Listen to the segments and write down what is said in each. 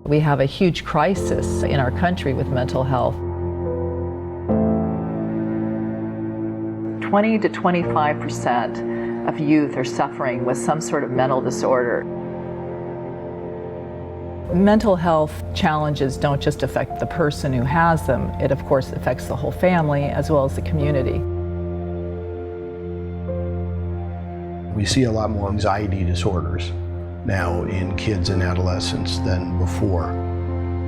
We have a huge crisis in our country with mental health. 20 to 25% of youth are suffering with some sort of mental disorder. Mental health challenges don't just affect the person who has them, it of course affects the whole family as well as the community. We see a lot more anxiety disorders now in kids and adolescents than before.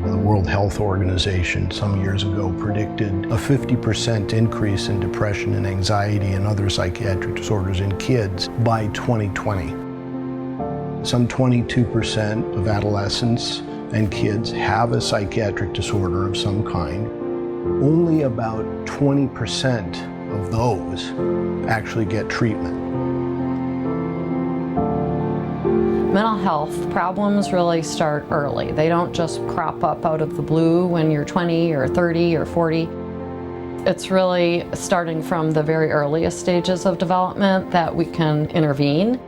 The World Health Organization some years ago predicted a 50% increase in depression and anxiety and other psychiatric disorders in kids by 2020. Some 22% of adolescents and kids have a psychiatric disorder of some kind. Only about 20% of those actually get treatment. Mental health problems really start early. They don't just crop up out of the blue when you're 20 or 30 or 40. It's really starting from the very earliest stages of development that we can intervene.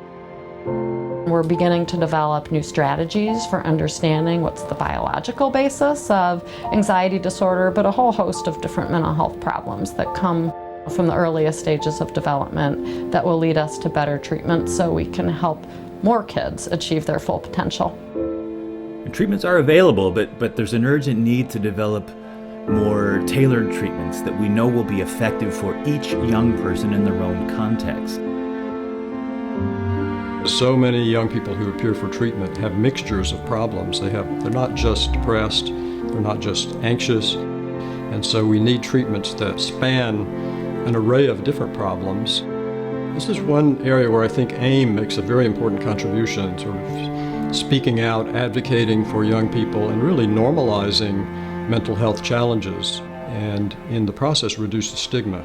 We're beginning to develop new strategies for understanding what's the biological basis of anxiety disorder, but a whole host of different mental health problems that come from the earliest stages of development that will lead us to better treatment so we can help more kids achieve their full potential. Treatments are available, but there's an urgent need to develop more tailored treatments that we know will be effective for each young person in their own context. So many young people who appear for treatment have mixtures of problems. They're not just depressed, they're not just anxious, and so we need treatments that span an array of different problems. This is one area where I think AIM makes a very important contribution, sort of speaking out, advocating for young people, and really normalizing mental health challenges, and in the process reduce the stigma.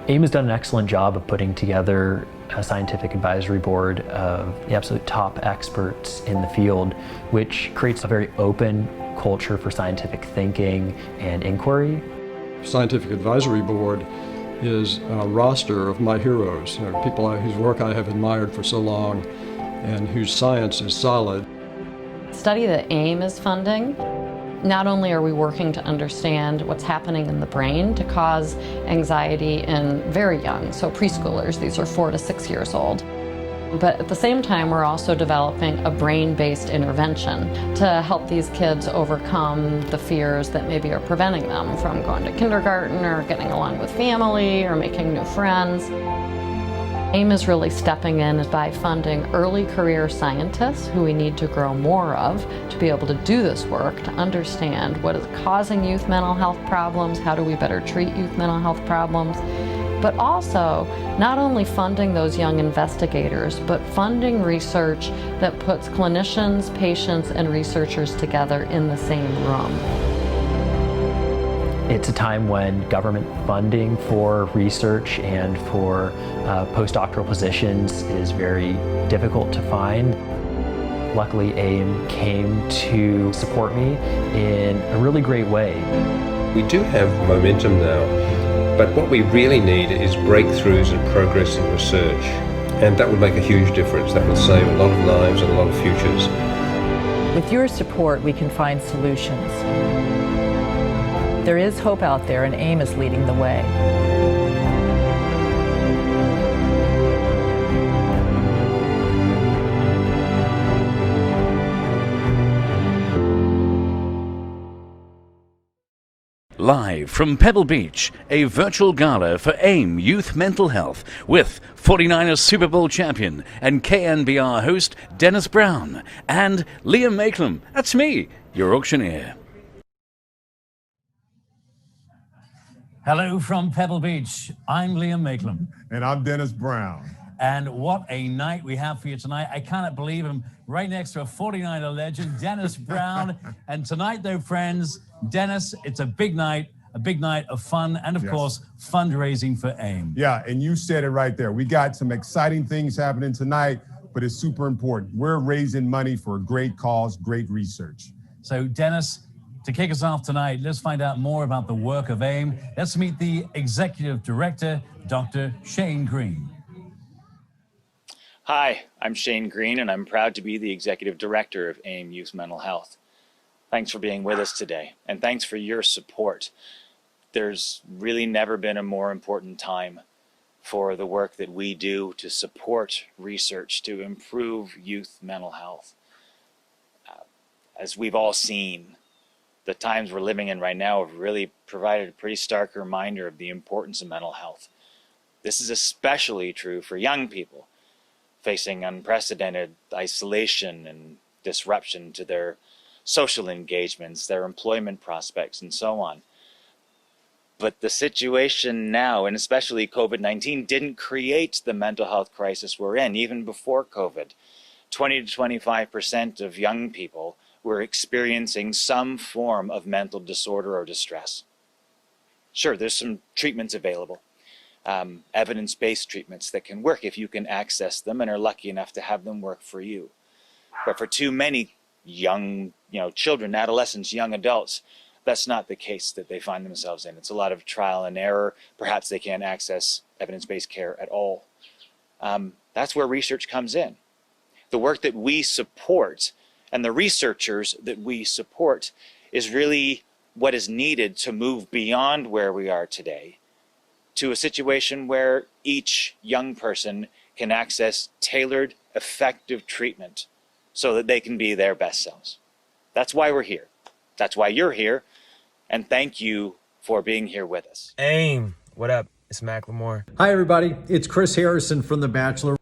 AIM has done an excellent job of putting together a scientific advisory board of the absolute top experts in the field, which creates a very open culture for scientific thinking and inquiry. Scientific Advisory Board is a roster of my heroes, people whose work I have admired for so long and whose science is solid. The study that AIM is funding, not only are we working to understand what's happening in the brain to cause anxiety in very young, so preschoolers, these are 4 to 6 years old, but at the same time we're also developing a brain-based intervention to help these kids overcome the fears that maybe are preventing them from going to kindergarten or getting along with family or making new friends. AIM is really stepping in by funding early career scientists who we need to grow more of to be able to do this work, to understand what is causing youth mental health problems, how do we better treat youth mental health problems, but also not only funding those young investigators, but funding research that puts clinicians, patients, and researchers together in the same room. It's a time when government funding for research and for postdoctoral positions is very difficult to find. Luckily, AIM came to support me in a really great way. We do have momentum now, but what we really need is breakthroughs and progress in research, and that would make a huge difference. That would save a lot of lives and a lot of futures. With your support, we can find solutions. There is hope out there, and AIM is leading the way. Live from Pebble Beach, a virtual gala for AIM Youth Mental Health with 49ers Super Bowl champion and KNBR host Dennis Brown and Liam Makelum. That's me, your auctioneer. Hello from Pebble Beach. I'm Liam Makelum. And I'm Dennis Brown. And what a night we have for you tonight. I cannot believe I'm right next to a 49er legend, Dennis Brown. And tonight, though, friends, Dennis, it's a big night of fun and, of course, fundraising for AIM. Yeah, and you said it right there. We got some exciting things happening tonight, but it's super important. We're raising money for a great cause, great research. So, Dennis, to kick us off tonight, let's find out more about the work of AIM. Let's meet the Executive Director, Dr. Shane Green. Hi, I'm Shane Green, and I'm proud to be the Executive Director of AIM Youth Mental Health. Thanks for being with us today, and thanks for your support. There's really never been a more important time for the work that we do to support research to improve youth mental health. As we've all seen, the times we're living in right now have really provided a pretty stark reminder of the importance of mental health. This is especially true for young people facing unprecedented isolation and disruption to their social engagements, their employment prospects, and so on. But the situation now, and especially COVID-19, didn't create the mental health crisis we're in. Even before COVID, 20 to 25% of young people were experiencing some form of mental disorder or distress. Sure, there's some treatments available. Evidence-based treatments that can work if you can access them and are lucky enough to have them work for you. But for too many young, children, adolescents, young adults, that's not the case that they find themselves in. It's a lot of trial and error. Perhaps they can't access evidence-based care at all. That's where research comes in. The work that we support and the researchers that we support is really what is needed to move beyond where we are today to a situation where each young person can access tailored, effective treatment so that they can be their best selves. That's why we're here. That's why you're here. And thank you for being here with us. AIM, what up? It's Macklemore. Hi, everybody. It's Chris Harrison from The Bachelor.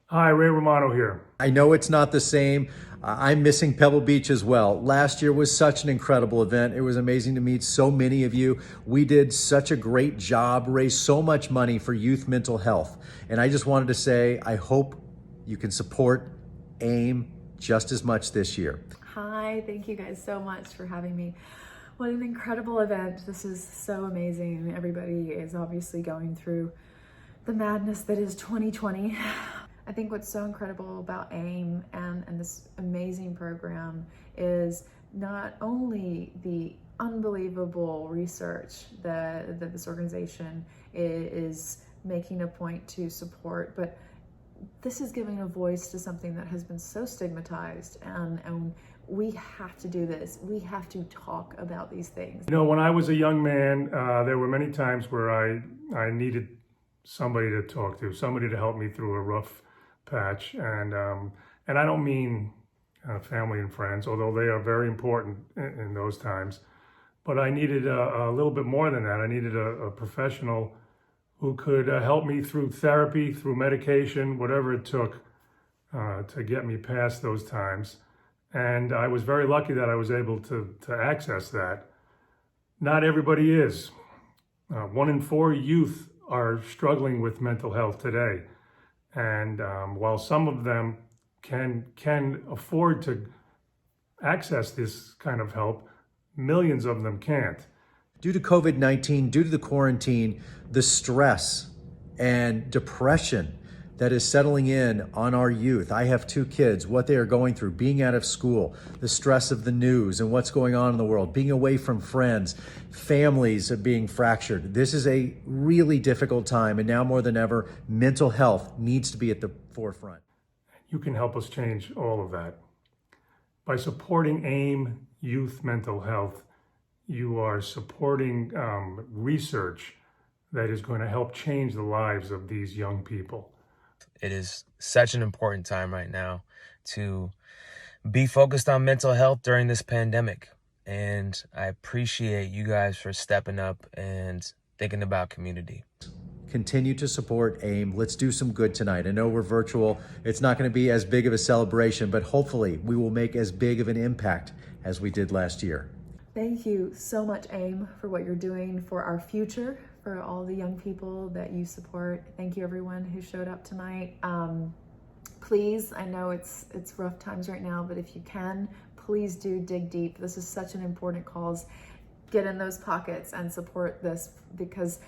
Hi, Ray Romano here. I know it's not the same. I'm missing Pebble Beach as well. Last year was such an incredible event. It was amazing to meet so many of you. We did such a great job, raised so much money for youth mental health. And I just wanted to say, I hope you can support AIM just as much this year. Hi, thank you guys so much for having me. What an incredible event. This is so amazing. Everybody is obviously going through the madness that is 2020. I think what's so incredible about AIM and this amazing program is not only the unbelievable research that this organization is making a point to support, but this is giving a voice to something that has been so stigmatized, and we have to do this. We have to talk about these things. When I was a young man, there were many times where I needed somebody to talk to, somebody to help me through a rough patch, and I don't mean family and friends, although they are very important in those times, but I needed a little bit more than that. I needed a professional who could help me through therapy, through medication, whatever it took to get me past those times. And I was very lucky that I was able to access that. Not everybody is. 1 in 4 youth are struggling with mental health today. And while some of them can afford to access this kind of help, millions of them can't. Due to COVID-19, due to the quarantine, the stress and depression that is settling in on our youth. I have 2 kids, what they are going through, being out of school, the stress of the news and what's going on in the world, being away from friends, families being fractured. This is a really difficult time, and now more than ever, mental health needs to be at the forefront. You can help us change all of that. By supporting AIM Youth Mental Health, you are supporting research that is going to help change the lives of these young people. It is such an important time right now to be focused on mental health during this pandemic. And I appreciate you guys for stepping up and thinking about community. Continue to support AIM. Let's do some good tonight. I know we're virtual. It's not going to be as big of a celebration, but hopefully we will make as big of an impact as we did last year. Thank you so much, AIM, for what you're doing for our future, for all the young people that you support. Thank you, everyone who showed up tonight. Please, I know it's rough times right now, but if you can, please do dig deep. This is such an important cause. Get in those pockets and support this, because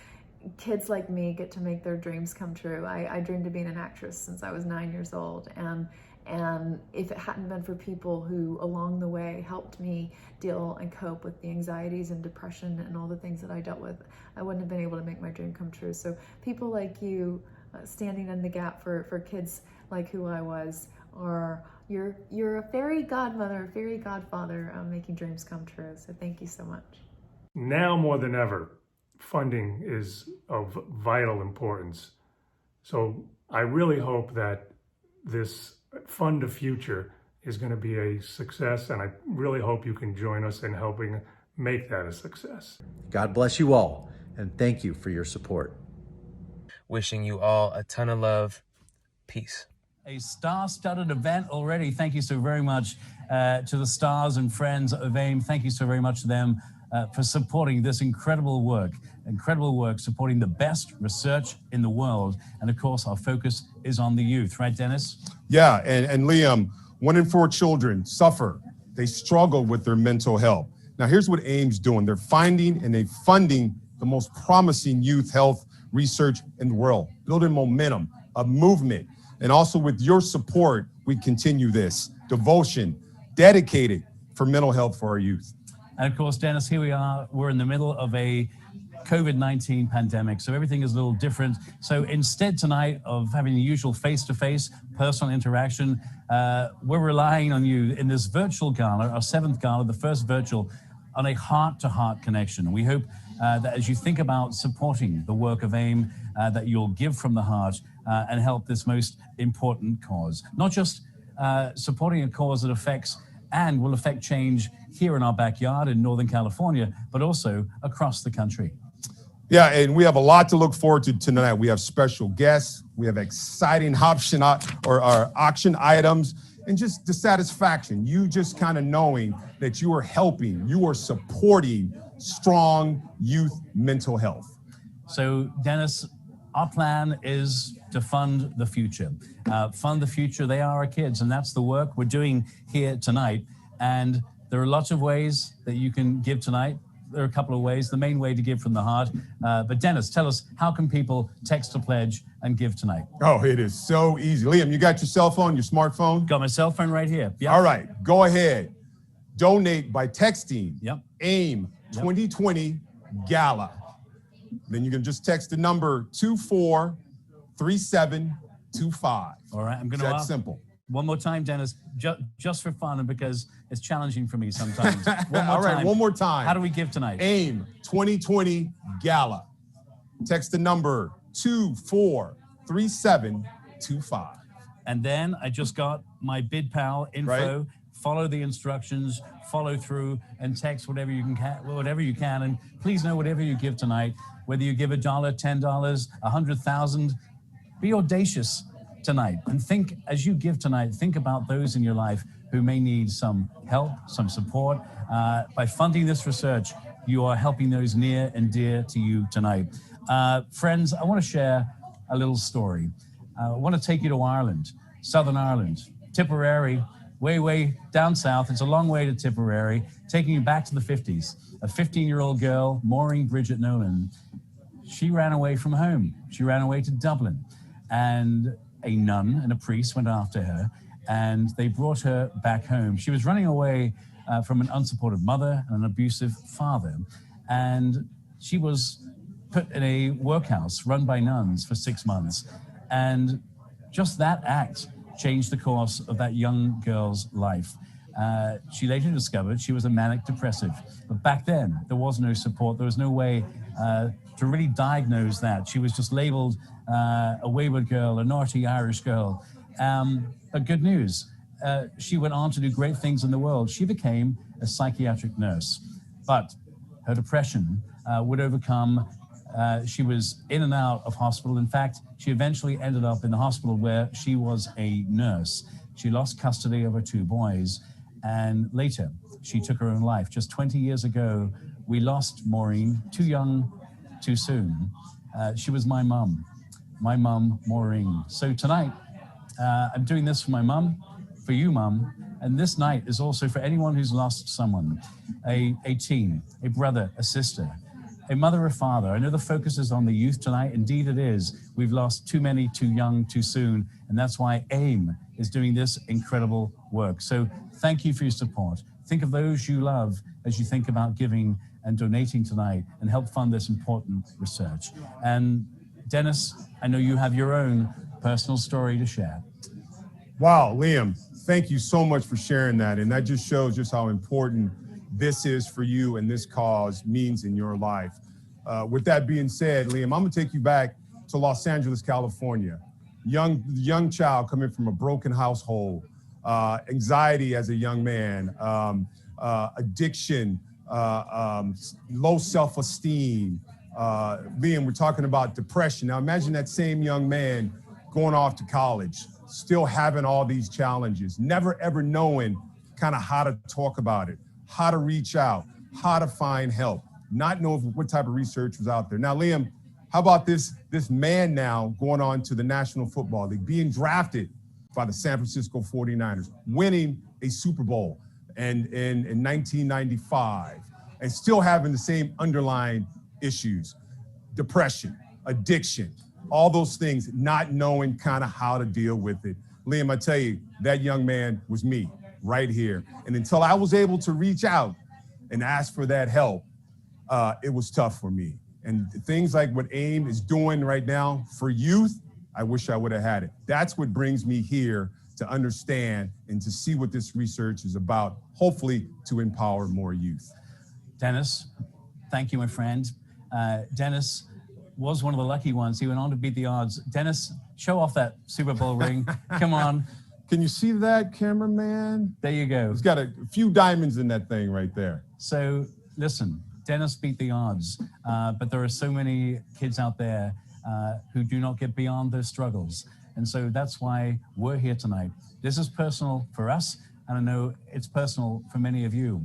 kids like me get to make their dreams come true. I dreamed of being an actress since I was 9 years old, and if it hadn't been for people who along the way helped me deal and cope with the anxieties and depression and all the things that I dealt with, I wouldn't have been able to make my dream come true. So people like you standing in the gap for kids like who I was, or you're a fairy godmother, fairy godfather, making dreams come true. So thank you so much. Now more than ever, funding is of vital importance. So I really hope that this Fund the Future is going to be a success, and I really hope you can join us in helping make that a success. God bless you all, and thank you for your support. Wishing you all a ton of love. Peace. A star-studded event already. Thank you so very much to the stars and friends of AIM. Thank you so very much to them for supporting this incredible work, supporting the best research in the world. And of course, our focus is on the youth, right, Dennis? Yeah, and Liam, 1 in 4 children suffer. They struggle with their mental health. Now, here's what AIM's doing. They're finding and they're funding the most promising youth health research in the world, building momentum, a movement. And also with your support, we continue this devotion, dedicated for mental health for our youth. And of course, Dennis, here we are. We're in the middle of a COVID-19 pandemic, so everything is a little different. So instead tonight of having the usual face-to-face personal interaction, we're relying on you in this virtual gala, our 7th gala, the first virtual, on a heart-to-heart connection. We hope that as you think about supporting the work of AIM, that you'll give from the heart and help this most important cause. Not just supporting a cause that affects and will affect change here in our backyard in Northern California, but also across the country. Yeah, and we have a lot to look forward to tonight. We have special guests, we have exciting auction items, and just the satisfaction, you just kind of knowing that you are helping, you are supporting strong youth mental health. So, Dennis, our plan is to fund the future. Fund the future, they are our kids, and that's the work we're doing here tonight. And there are lots of ways that you can give tonight. There are a couple of ways. The main way to give from the heart. But Dennis, tell us, how can people text a pledge and give tonight? Oh, it is so easy. Liam, you got your cell phone, your smartphone? Got my cell phone right here. Yep. All right, go ahead. Donate by texting AIM 2020 Gala. Then you can just text the number 243725. All right, I'm going to ask simple. One more time, Dennis, just for fun and because it's challenging for me sometimes. All right, one more time. How do we give tonight? AIM 2020 Gala. Text the number 243725. And then I just got my Bid Pal info. Right. Follow the instructions, follow through, and text whatever you can. And please know, whatever you give tonight, whether you give $1, $10, 100,000, be audacious tonight. And think, as you give tonight, think about those in your life who may need some help, some support. By funding this research, you are helping those near and dear to you tonight. Friends, I want to share a little story. I want to take you to Ireland, Southern Ireland, Tipperary, way down south. It's a long way to Tipperary, taking you back to the 50s. A 15-year-old girl, Maureen Bridget Nolan, she ran away from home. She ran away to Dublin, and a nun and a priest went after her, and they brought her back home. She was running away from an unsupported mother and an abusive father, and she was put in a workhouse run by nuns for 6 months. And just that act changed the course of that young girl's life. She later discovered she was a manic depressive, but back then there was no support. There was no way to really diagnose that. She was just labeled a wayward girl, a naughty Irish girl. But good news, she went on to do great things in the world. She became a psychiatric nurse, but her depression would overcome. She was in and out of hospital. In fact, she eventually ended up in the hospital where she was a nurse. She lost custody of her 2 boys, and later she took her own life. Just 20 years ago, we lost Maureen, too young, too soon. She was my mum, Maureen. So tonight, I'm doing this for my mum, for you, Mum, and this night is also for anyone who's lost someone, a teen, a brother, a sister, a mother or father. I know the focus is on the youth tonight. Indeed it is. We've lost too many, too young, too soon, and that's why AIM is doing this incredible work. So thank you for your support. Think of those you love as you think about giving and donating tonight, and help fund this important research. And Dennis, I know you have your own personal story to share. Wow, Liam, thank you so much for sharing that. And that just shows just how important this is for you and this cause means in your life. With that being said, Liam, I'm gonna take you back to Los Angeles, California. Young child coming from a broken household, anxiety as a young man, addiction, low self-esteem. Liam, we're talking about depression. Now imagine that same young man going off to college, still having all these challenges, never ever knowing kind of how to talk about it, how to reach out, how to find help, not knowing what type of research was out there. Now, Liam, how about this man now going on to the National Football League, being drafted by the San Francisco 49ers, winning a Super Bowl in 1995, and still having the same underlying issues, depression, addiction, all those things, not knowing kind of how to deal with it. Liam, I tell you, that young man was me right here. And until I was able to reach out and ask for that help, it was tough for me. And things like what AIM is doing right now for youth, I wish I would have had it. That's what brings me here, to understand and to see what this research is about, hopefully to empower more youth. Dennis, thank you, my friend. Dennis was one of the lucky ones. He went on to beat the odds. Dennis, show off that Super Bowl ring. Come on. Can you see that, cameraman? There you go. It's got a few diamonds in that thing right there. So listen, Dennis beat the odds, but there are so many kids out there who do not get beyond those struggles. And so that's why we're here tonight. This is personal for us, and I know it's personal for many of you.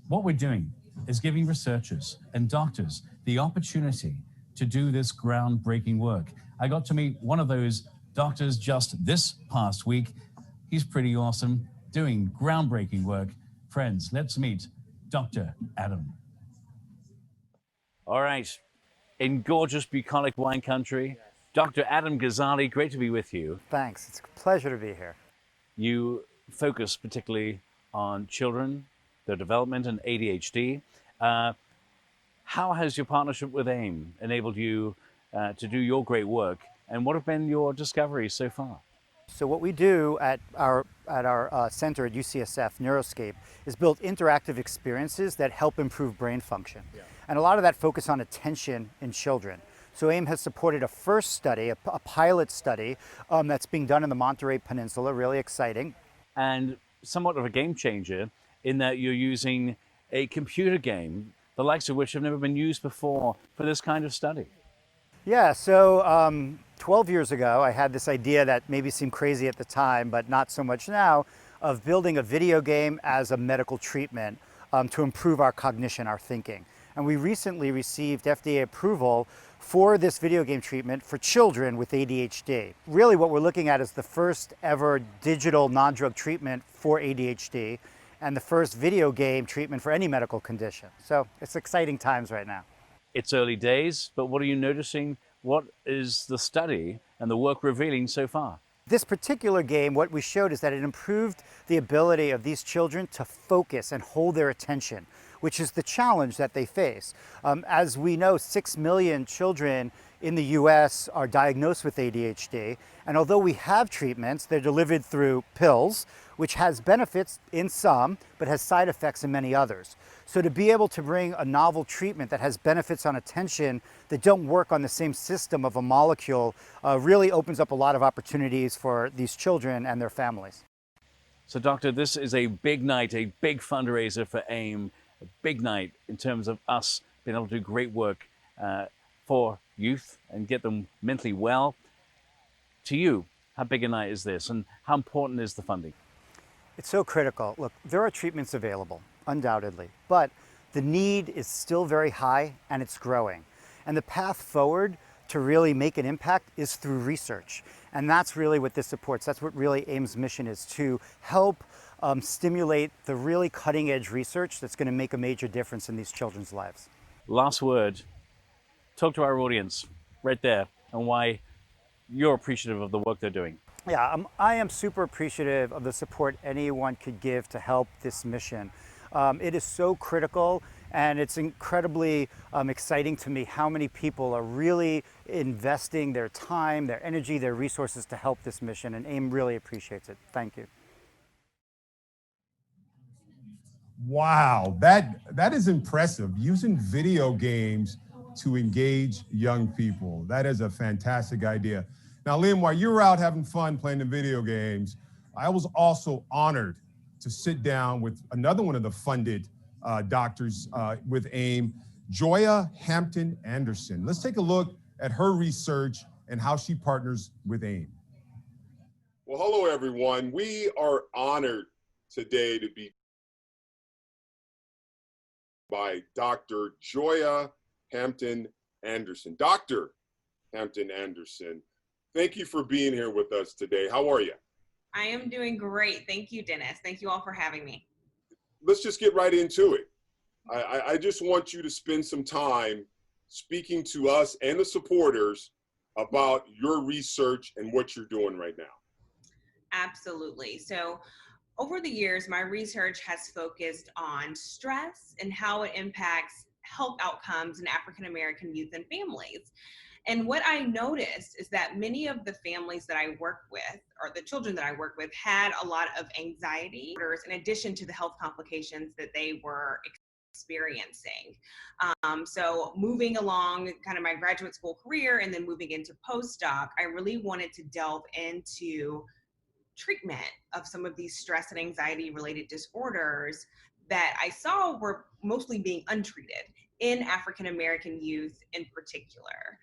What we're doing is giving researchers and doctors the opportunity to do this groundbreaking work. I got to meet one of those doctors just this past week. He's pretty awesome, doing groundbreaking work. Friends, let's meet Dr. Adam. All right, in gorgeous, bucolic wine country, Dr. Adam Ghazali, great to be with you. Thanks, it's a pleasure to be here. You focus particularly on children, their development, and ADHD. How has your partnership with AIM enabled you to do your great work, and what have been your discoveries so far? So what we do at our center at UCSF, Neuroscape, is build interactive experiences that help improve brain function. Yeah. And a lot of that focus on attention in children. So AIM has supported a first study, a pilot study that's being done in the Monterey Peninsula, really exciting. And somewhat of a game changer in that you're using a computer game, the likes of which have never been used before for this kind of study. Yeah, so 12 years ago, I had this idea that maybe seemed crazy at the time, but not so much now, of building a video game as a medical treatment to improve our cognition, our thinking. And we recently received FDA approval for this video game treatment for children with ADHD. Really what we're looking at is the first ever digital non-drug treatment for ADHD and the first video game treatment for any medical condition. So it's exciting times right now. It's early days, but what are you noticing? What is the study and the work revealing so far? This particular game, what we showed is that it improved the ability of these children to focus and hold their attention, which is the challenge that they face. As we know, 6 million children in the US are diagnosed with ADHD, and although we have treatments, they're delivered through pills, which has benefits in some, but has side effects in many others. So to be able to bring a novel treatment that has benefits on attention that don't work on the same system of a molecule really opens up a lot of opportunities for these children and their families. So doctor, this is a big night, a big fundraiser for AIM, a big night in terms of us being able to do great work for youth and get them mentally well. To you, how big a night is this, and how important is the funding? It's so critical. Look, there are treatments available, undoubtedly, but the need is still very high and it's growing. And the path forward to really make an impact is through research. And that's really what this supports. That's what really AIM's mission is, to help stimulate the really cutting edge research that's going to make a major difference in these children's lives. Last word, talk to our audience right there and why you're appreciative of the work they're doing. Yeah, I am super appreciative of the support anyone could give to help this mission. It is so critical And it's incredibly exciting to me how many people are really investing their time, their energy, their resources to help this mission, and AIM really appreciates it. Thank you. Wow, that is impressive. Using video games to engage young people. That is a fantastic idea. Now, Liam, while you were out having fun playing the video games, I was also honored to sit down with another one of the funded doctors with AIM, Joya Hampton Anderson. Let's take a look at her research and how she partners with AIM. Well, hello, everyone. We are honored today to be by Dr. Joya Hampton Anderson. Dr. Hampton Anderson, thank you for being here with us today. How are you? I am doing great. Thank you, Dennis. Thank you all for having me. Let's just get right into it. I just want you to spend some time speaking to us and the supporters about your research and what you're doing right now. Absolutely. So over the years, my research has focused on stress and how it impacts health outcomes in African American youth and families. And what I noticed is that many of the families that I work with, or the children that I work with, had a lot of anxiety in addition to the health complications that they were experiencing. So moving along kind of my graduate school career and then moving into postdoc, I really wanted to delve into treatment of some of these stress and anxiety related disorders that I saw were mostly being untreated in African American youth in particular.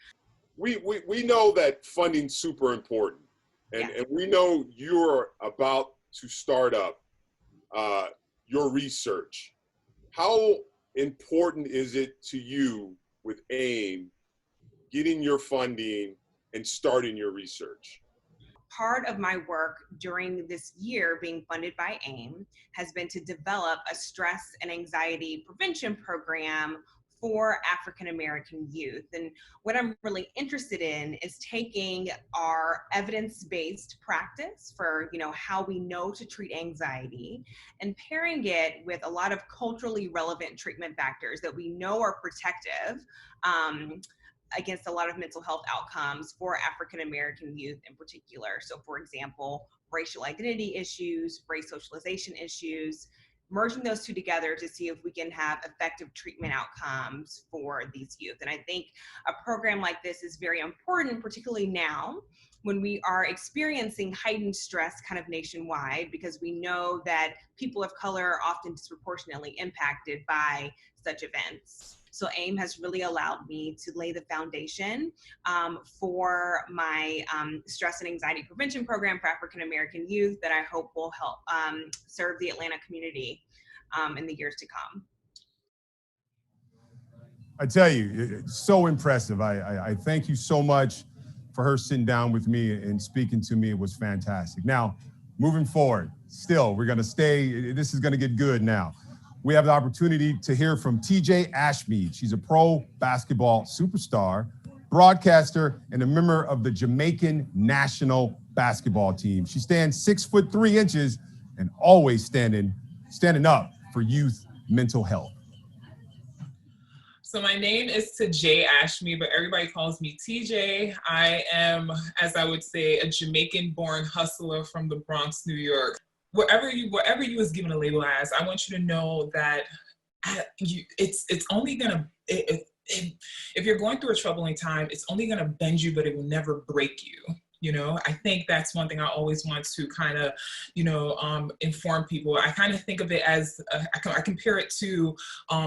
We know that funding's super important, and we know you're about to start up your research. How important is it to you with AIM getting your funding and starting your research? Part of my work during this year being funded by AIM has been to develop a stress and anxiety prevention program for African American youth. And what I'm really interested in is taking our evidence-based practice for, how we know to treat anxiety and pairing it with a lot of culturally relevant treatment factors that we know are protective against a lot of mental health outcomes for African American youth in particular. So for example, racial identity issues, race socialization issues, merging those two together to see if we can have effective treatment outcomes for these youth. And I think a program like this is very important, particularly now when we are experiencing heightened stress kind of nationwide, because we know that people of color are often disproportionately impacted by such events. So AIM has really allowed me to lay the foundation for my stress and anxiety prevention program for African American youth that I hope will help serve the Atlanta community in the years to come. I tell you, it's so impressive. I thank you so much for her sitting down with me and speaking to me. It was fantastic. Now, moving forward, still, we're going to stay, this is going to get good now. We have the opportunity to hear from TJ Ashmead. She's a pro basketball superstar, broadcaster, and a member of the Jamaican national basketball team. She stands 6'3" and always standing up for youth mental health. So my name is TJ Ashmead, but everybody calls me TJ. I am, as I would say, a Jamaican-born hustler from the Bronx, New York. Wherever you was given a label as, I want you to know that it's only gonna, if you're going through a troubling time, it's only gonna bend you, but it will never break you. I think that's one thing I always want to kind of, inform people. I kind of think of it as, I compare it to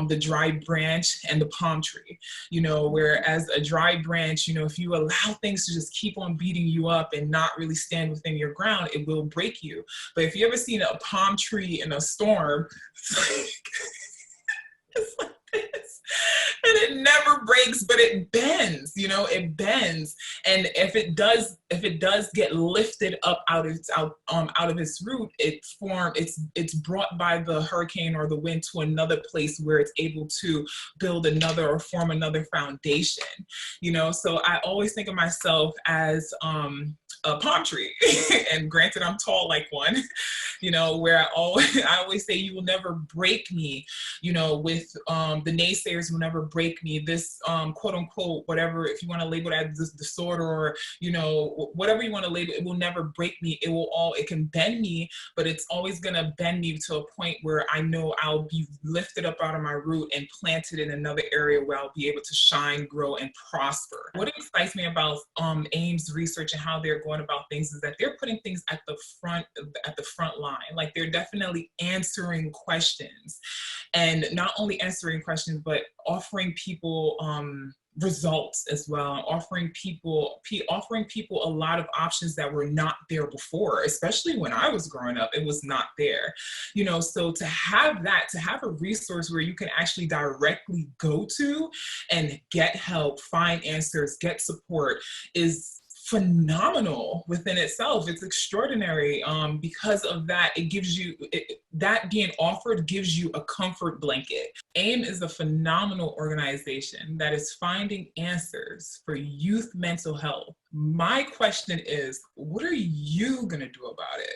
the dry branch and the palm tree, whereas a dry branch, if you allow things to just keep on beating you up and not really stand within your ground, it will break you. But if you ever seen a palm tree in a storm, it's like this. it never breaks, but it bends, you know, it bends. And if it does get lifted up out of its root, it's brought by the hurricane or the wind to another place where it's able to build another or form another foundation, you know. So I always think of myself as a palm tree. And granted, I'm tall like one, you know, where I always say, you will never break me, you know, with the naysayers will never break me. This quote unquote, whatever, if you want to label it as this disorder, or, you know, whatever you want to label, it will never break me. It can bend me, but it's always going to bend me to a point where I know I'll be lifted up out of my root and planted in another area where I'll be able to shine, grow, and prosper. What excites me about AIM's research and how they're going about things is that they're putting things at the front line. Like, they're definitely answering questions, and not only answering questions, but offering people results as well, offering people a lot of options that were not there before. Especially when I was growing up, it was not there, you know. So to have a resource where you can actually directly go to and get help, find answers, get support is phenomenal within itself. It's extraordinary. Because of that, it gives you, that being offered gives you a comfort blanket. AIM is a phenomenal organization that is finding answers for youth mental health. My question is, what are you gonna do about it?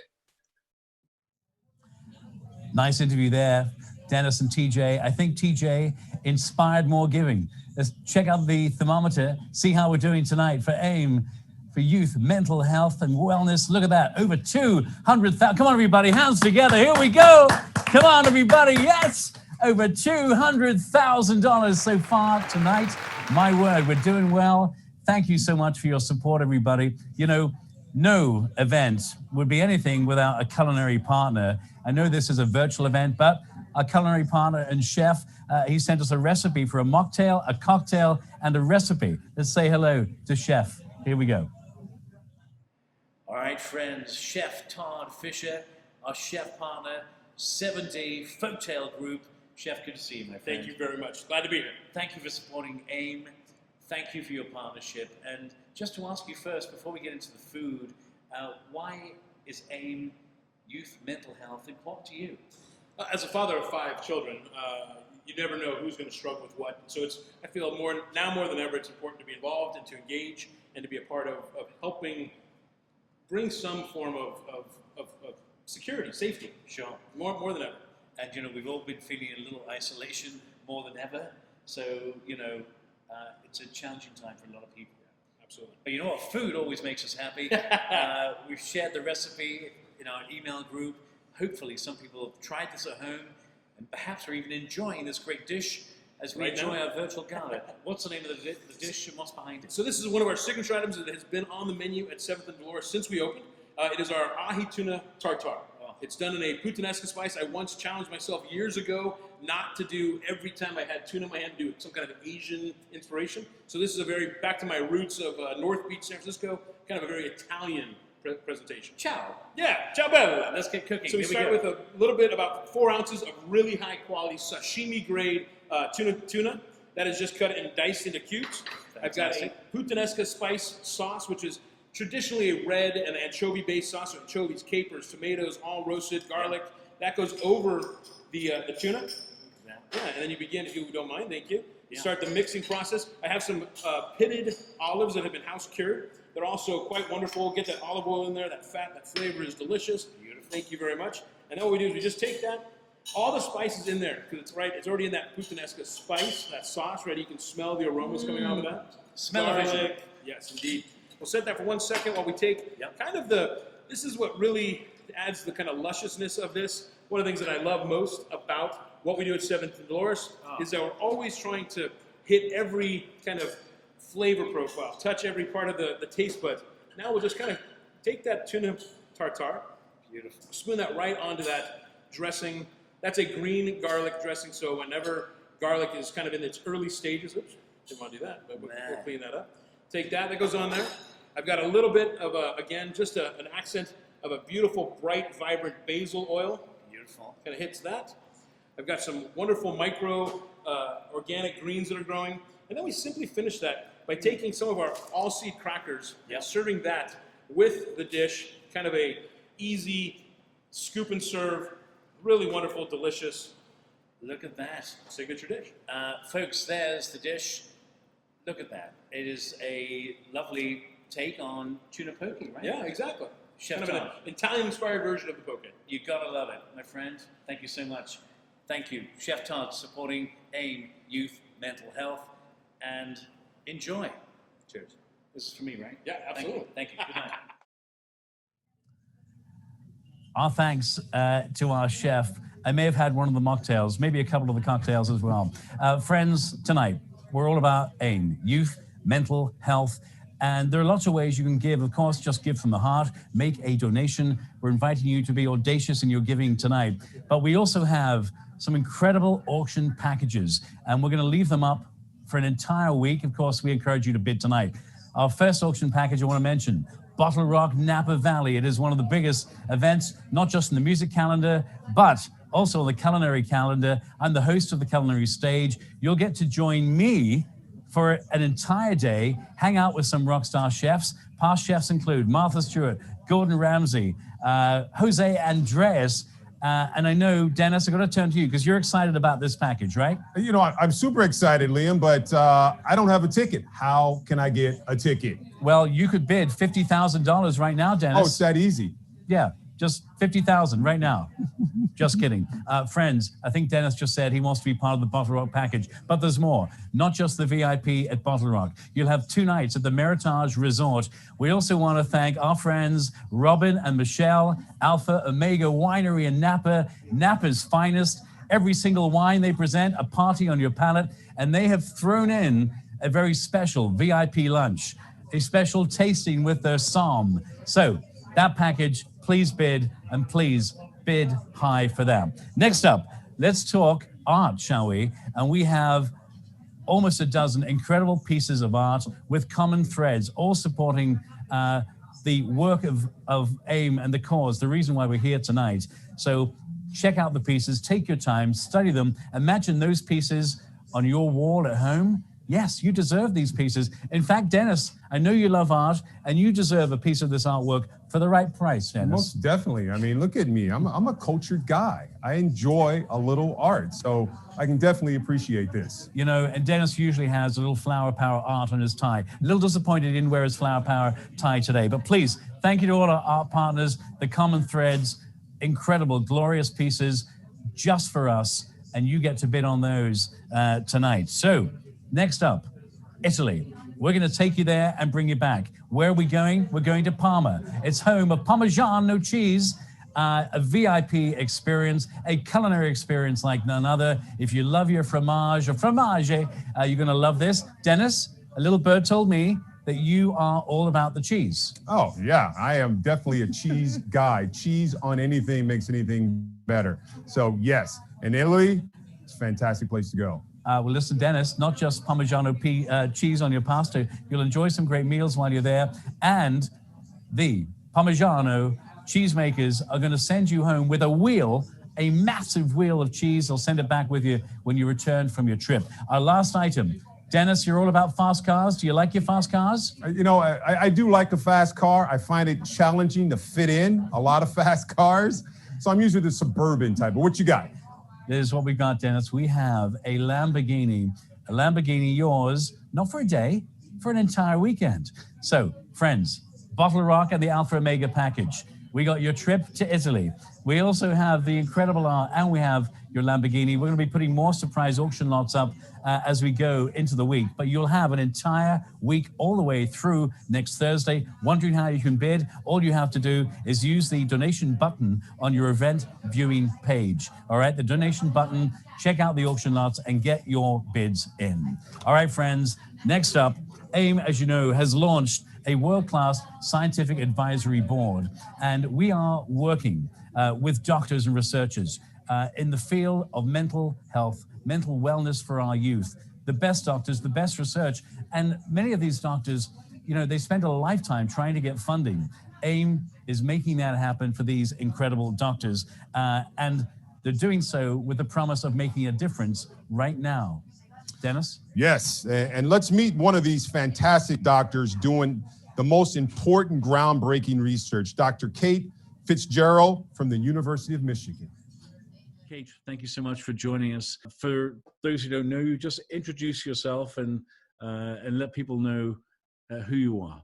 Nice interview there, Dennis and TJ. I think TJ inspired more giving. Let's check out the thermometer, see how we're doing tonight for AIM, for youth mental health and wellness. Look at that, over 200,000. Come on, everybody, hands together. Here we go. Come on, everybody. Yes, over $200,000 so far tonight. My word, we're doing well. Thank you so much for your support, everybody. You know, no event would be anything without a culinary partner. I know this is a virtual event, but our culinary partner and chef, he sent us a recipe for a mocktail, a cocktail, and a recipe. Let's say hello to Chef. Here we go. All right, friends, Chef Todd Fisher, our chef partner, 7-day folktale group. Chef, good to see you, my friend. Thank you very much. Glad to be here. Thank you for supporting AIM. Thank you for your partnership. And just to ask you first, before we get into the food, why is AIM youth mental health important to you? As a father of 5 children, you never know who's going to struggle with what. So I feel more than ever, it's important to be involved and to engage and to be a part of helping bring some form of security, safety. Sure. More than ever. And, you know, we've all been feeling a little isolation more than ever. So, you know, it's a challenging time for a lot of people. Yeah, absolutely. But you know what? Food always makes us happy. We've shared the recipe in our email group. Hopefully some people have tried this at home and perhaps are even enjoying this great dish as we enjoy our virtual gala. What's the name of the dish and what's behind it? So this is one of our signature items that has been on the menu at 7th and Dolores since we opened. It is our Ahi Tuna Tartare. Oh. It's done in a puttanesca spice. I once challenged myself years ago not to do, every time I had tuna in my hand, do some kind of Asian inspiration. So this is a very, back to my roots of North Beach, San Francisco, kind of a very Italian presentation. Ciao. Yeah, ciao bella. Let's get cooking. So we start with a little bit, about 4 ounces of really high quality sashimi grade tuna that is just cut and diced into cubes. I've got a puttanesca spice sauce, which is traditionally a red and anchovy based sauce, so anchovies, capers, tomatoes, all roasted, garlic. That goes over the tuna. Yeah, and then you begin, if you don't mind, thank you. You start the mixing process. I have some pitted olives that have been house cured. They're also quite wonderful. Get that olive oil in there, that fat, that flavor is delicious. Beautiful. Thank you very much. And then what we do is we just take that, all the spices in there, because it's already in that puttanesca spice, that sauce, right? You can smell the aromas coming out of that. Smell of it. Yes, indeed. We'll set that for 1 second while we take kind of this is what really adds the kind of lusciousness of this. One of the things that I love most about what we do at 7th and Dolores is that we're always trying to hit every kind of flavor profile, touch every part of the taste buds. Now we'll just kind of take that tuna tartare, beautiful, spoon that right onto that dressing. That's a green garlic dressing, so whenever garlic is kind of in its early stages, oops, didn't want to do that, but we'll clean that up. Take that goes on there. I've got a little bit of, again, just an accent of a beautiful, bright, vibrant basil oil. Beautiful. Kind of hits that. I've got some wonderful micro organic greens that are growing. And then we simply finish that by taking some of our all-seed crackers and serving that with the dish, kind of a easy scoop and serve, really wonderful, delicious. Look at that. Signature dish. Folks, there's the dish. Look at that. It is a lovely take on tuna poke, right? Yeah, exactly. Chef kind of Todd. an Italian-inspired version of the poke. You gotta love it, my friend. Thank you so much. Thank you, Chef Todd, supporting AIM Youth Mental Health, and enjoy. Cheers. This is for me, right? Yeah, absolutely. Thank you. Good night. Our thanks to our chef. I may have had one of the mocktails, maybe a couple of the cocktails as well. Friends, tonight, we're all about AIM, youth, mental health, and there are lots of ways you can give. Of course, just give from the heart, make a donation. We're inviting you to be audacious in your giving tonight. But we also have some incredible auction packages, and we're gonna leave them up for an entire week. Of course, we encourage you to bid tonight. Our first auction package I wanna mention, Bottle Rock Napa Valley. It is one of the biggest events, not just in the music calendar, but also on the culinary calendar. I'm the host of the culinary stage. You'll get to join me for an entire day, hang out with some rock star chefs. Past chefs include Martha Stewart, Gordon Ramsay, Jose Andres, and I know, Dennis, I'm going to turn to you because you're excited about this package, right? You know, I'm super excited, Liam, but I don't have a ticket. How can I get a ticket? Well, you could bid $50,000 right now, Dennis. Oh, it's that easy. Yeah, just $50,000 right now. Just kidding. Friends, I think Dennis just said he wants to be part of the Bottle Rock package, but there's more. Not just the VIP at Bottle Rock. You'll have 2 nights at the Meritage Resort. We also want to thank our friends Robin and Michelle, Alpha Omega Winery in Napa, Napa's finest. Every single wine they present, a party on your palate, and they have thrown in a very special VIP lunch, a special tasting with their psalm. So that package, please bid, and please bid high for them. Next up, let's talk art, shall we? And we have almost a dozen incredible pieces of art with common threads, all supporting the work of AIM and the cause, the reason why we're here tonight. So check out the pieces, take your time, study them. Imagine those pieces on your wall at home. Yes, you deserve these pieces. In fact, Dennis, I know you love art, and you deserve a piece of this artwork for the right price, Dennis. Most definitely. I mean, look at me. I'm a cultured guy. I enjoy a little art, so I can definitely appreciate this. You know, and Dennis usually has a little Flower Power art on his tie. A little disappointed he didn't wear his Flower Power tie today. But please, thank you to all our art partners, the common threads, incredible, glorious pieces just for us, and you get to bid on those tonight. So, next up, Italy. We're going to take you there and bring you back. Where are we going? We're going to Parma. It's home of Parmigiano cheese, a VIP experience, a culinary experience like none other. If you love your fromage or fromage, you're going to love this. Dennis, a little bird told me that you are all about the cheese. Oh, yeah. I am definitely a cheese guy. Cheese on anything makes anything better. So, yes, in Italy, it's a fantastic place to go. Well, listen, Dennis, not just Parmigiano cheese on your pasta. You'll enjoy some great meals while you're there. And the Parmigiano cheesemakers are going to send you home with a wheel, a massive wheel of cheese. They'll send it back with you when you return from your trip. Our last item. Dennis, you're all about fast cars. Do you like your fast cars? You know, I do like a fast car. I find it challenging to fit in a lot of fast cars. So I'm usually the suburban type. But what you got? This is what we've got, Dennis. We have a Lamborghini yours, not for a day, for an entire weekend. So, friends, Bottle Rock and the Alpha Omega package. We got your trip to Italy. We also have the incredible art, and we have your Lamborghini. We're going to be putting more surprise auction lots up as we go into the week. But you'll have an entire week all the way through next Thursday. Wondering how you can bid? All you have to do is use the donation button on your event viewing page. All right, the donation button. Check out the auction lots and get your bids in. All right, friends. Next up, AIM, as you know, has launched a world-class scientific advisory board. And we are working with doctors and researchers in the field of mental health, mental wellness for our youth. The best doctors, the best research. And many of these doctors, you know, they spend a lifetime trying to get funding. AIM is making that happen for these incredible doctors. And They're doing so with the promise of making a difference right now. Dennis? Yes, and let's meet one of these fantastic doctors doing the most important groundbreaking research, Dr. Kate Fitzgerald from the University of Michigan. Kate, thank you so much for joining us. For those who don't know you, just introduce yourself and let people know who you are.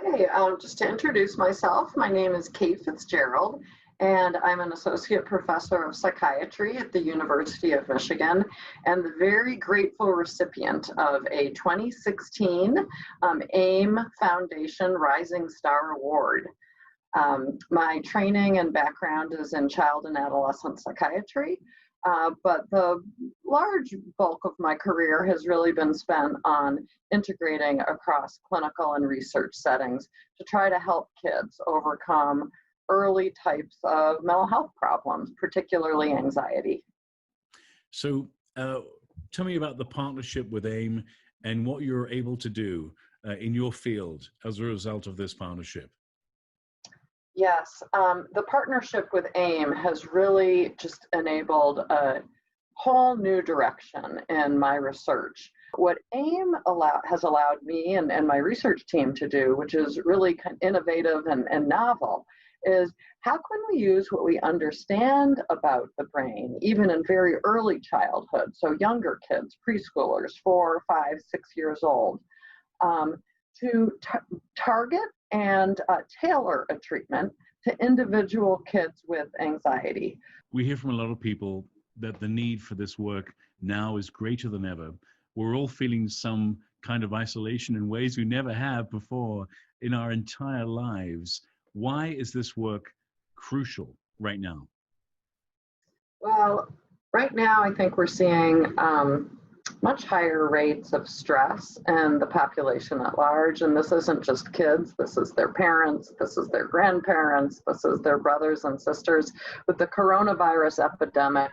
Okay, just to introduce myself, my name is Kate Fitzgerald, and I'm an associate professor of psychiatry at the University of Michigan, and the very grateful recipient of a 2016 AIM Foundation Rising Star Award. My training and background is in child and adolescent psychiatry, but the large bulk of my career has really been spent on integrating across clinical and research settings to try to help kids overcome early types of mental health problems, particularly anxiety. So tell me about the partnership with AIM and what you're able to do in your field as a result of this partnership. Yes, the partnership with AIM has really just enabled a whole new direction in my research. What AIM has allowed me and my research team to do, which is really kind of innovative and novel, is how can we use what we understand about the brain, even in very early childhood, so younger kids, preschoolers, 4, 5, 6 years old, to target and tailor a treatment to individual kids with anxiety. We hear from a lot of people that the need for this work now is greater than ever. We're all feeling some kind of isolation in ways we never have before in our entire lives. Why is this work crucial right now? Well, right now I think we're seeing much higher rates of stress in the population at large. And this isn't just kids, this is their parents, this is their grandparents, this is their brothers and sisters. With the coronavirus epidemic,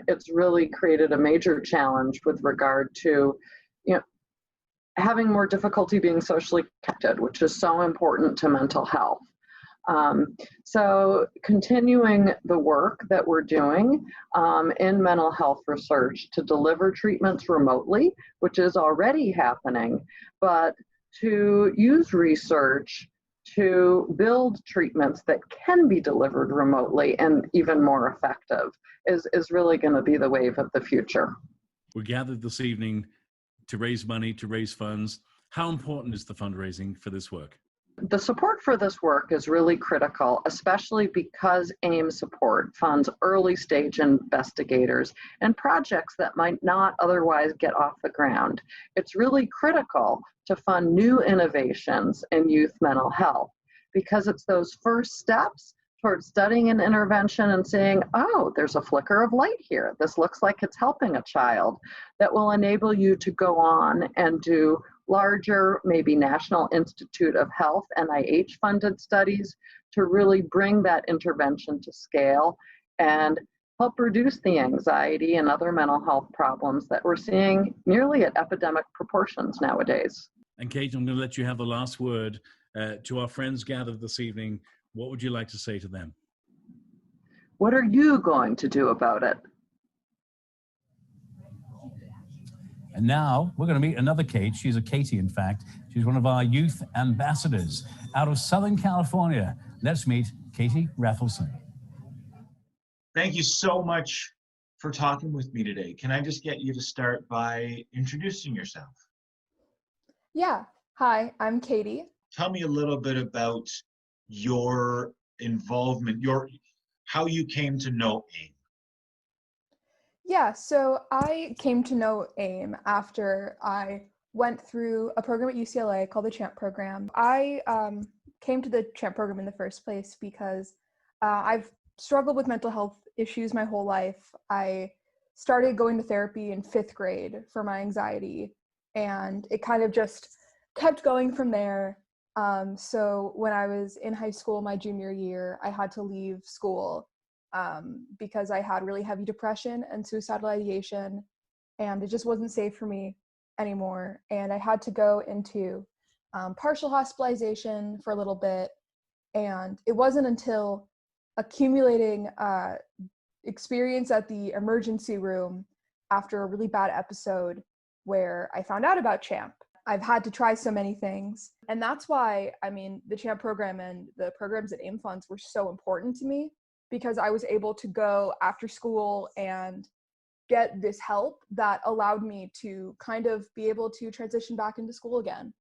it's really created a major challenge with regard to, having more difficulty being socially connected, which is so important to mental health. So continuing the work that we're doing in mental health research to deliver treatments remotely, which is already happening, but to use research to build treatments that can be delivered remotely and even more effective is really going to be the wave of the future. We're gathered this evening to raise money, to raise funds. How important is the fundraising for this work? The support for this work is really critical, especially because AIM support funds early stage investigators and projects that might not otherwise get off the ground. It's really critical to fund new innovations in youth mental health because it's those first steps towards studying an intervention and saying, oh, there's a flicker of light here. This looks like it's helping a child, that will enable you to go on and do larger, maybe National Institute of Health, NIH-funded studies to really bring that intervention to scale and help reduce the anxiety and other mental health problems that we're seeing nearly at epidemic proportions nowadays. And Kate, I'm going to let you have the last word. To our friends gathered this evening, what would you like to say to them? What are you going to do about it? And now we're going to meet another Kate. She's a Katie, in fact. She's one of our youth ambassadors out of Southern California. Let's meet Katie Raffelson. Thank you so much for talking with me today. Can I just get you to start by introducing yourself? Yeah. Hi, I'm Katie. Tell me a little bit about your involvement, how you came to know AIM. Yeah, so I came to know AIM after I went through a program at UCLA called the CHAMP program. I came to the CHAMP program in the first place because I've struggled with mental health issues my whole life. I started going to therapy in 5th grade for my anxiety, and it kind of just kept going from there. So when I was in high school, my junior year, I had to leave school because I had really heavy depression and suicidal ideation, and it just wasn't safe for me anymore. And I had to go into partial hospitalization for a little bit. And it wasn't until accumulating experience at the emergency room after a really bad episode where I found out about CHAMP. I've had to try so many things. And that's why, I mean, the CHAMP program and the programs at AIM Funds were so important to me, because I was able to go after school and get this help that allowed me to kind of be able to transition back into school again.